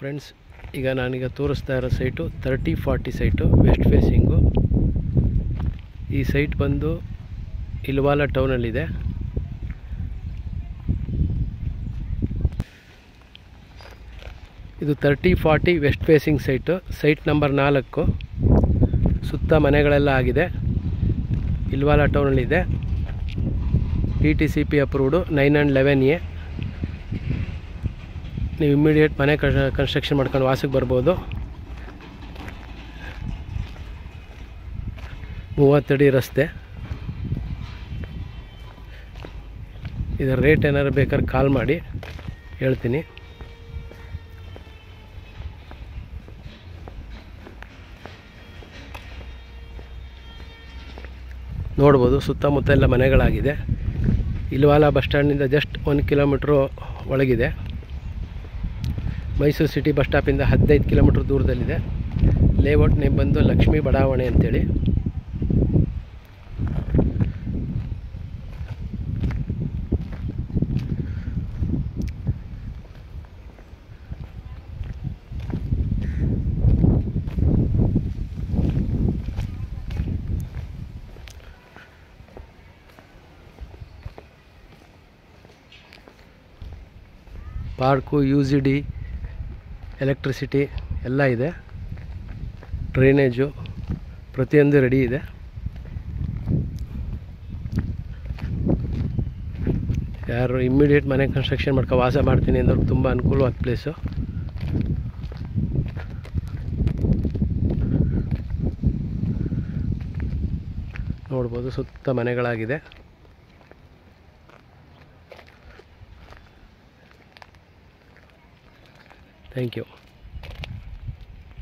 Friends, ಈಗ ನಾನೀಗ ತೋರಿಸ್ತಾ ಇರೋ ಸೈಟು 30-40 ಸೈಟು ವೆಸ್ಟ್ ಫೇಸಿಂಗು. ಈ ಸೈಟ್ ಬಂದು ಇಲ್ವಾಲ ಟೌನಲ್ಲಿದೆ. ಇದು 30-40 west facing site. Site number 4. ಸುತ್ತ ಮನೆಗಳೆಲ್ಲ ಆಗಿದೆ. ಇಲ್ವಾಲ ಟೌನಲ್ಲಿದೆ. TTCP approved 9 and 11A. ನೀವು ಇಮ್ಮಿಡಿಯೇಟ್ ಮನೆ ಕನ್ಸ್ಟ್ರಕ್ಷನ್ ಮಾಡ್ಕೊಂಡು ವಾಸಕ್ಕೆ ಬರ್ಬೋದು. 30 ಅಡಿ ರಸ್ತೆ. ಇದರ ರೇಟ್ ಏನಾದ್ರು ಬೇಕಾದ್ರೆ ಕಾಲ್ ಮಾಡಿ ಹೇಳ್ತೀನಿ. ನೋಡ್ಬೋದು, ಸುತ್ತಮುತ್ತ ಎಲ್ಲ ಮನೆಗಳಾಗಿದೆ. ಇಲ್ವಾಲ ಬಸ್ ಸ್ಟ್ಯಾಂಡಿಂದ ಜಸ್ಟ್ 1 ಕಿಲೋಮೀಟ್ರು ಒಳಗಿದೆ. ಮೈಸೂರು ಸಿಟಿ ಬಸ್ ಸ್ಟಾಪಿಂದ 15 ಕಿಲೋಮೀಟ್ರ್ ದೂರದಲ್ಲಿದೆ. ಲೇಔಟ್ ನೇಮ್ ಬಂದು ಲಕ್ಷ್ಮೀ ಬಡಾವಣೆ ಅಂತೇಳಿ. ಪಾರ್ಕು, UGD, ಎಲೆಕ್ಟ್ರಿಸಿಟಿ ಎಲ್ಲ ಇದೆ. ಡ್ರೈನೇಜು ಪ್ರತಿಯೊಂದು ರೆಡಿ ಇದೆ. ಯಾರು ಇಮ್ಮಿಡಿಯೇಟ್ ಮನೆ ಕನ್ಸ್ಟ್ರಕ್ಷನ್ ಮಾಡ್ಕೊ ವಾಸ ಮಾಡ್ತೀನಿ ಅಂದವ್ರಿಗೆ ತುಂಬ ಅನುಕೂಲವಾದ ಪ್ಲೇಸು. ನೋಡ್ಬೋದು, ಸುತ್ತ ಮನೆಗಳಾಗಿದೆ. Thank you.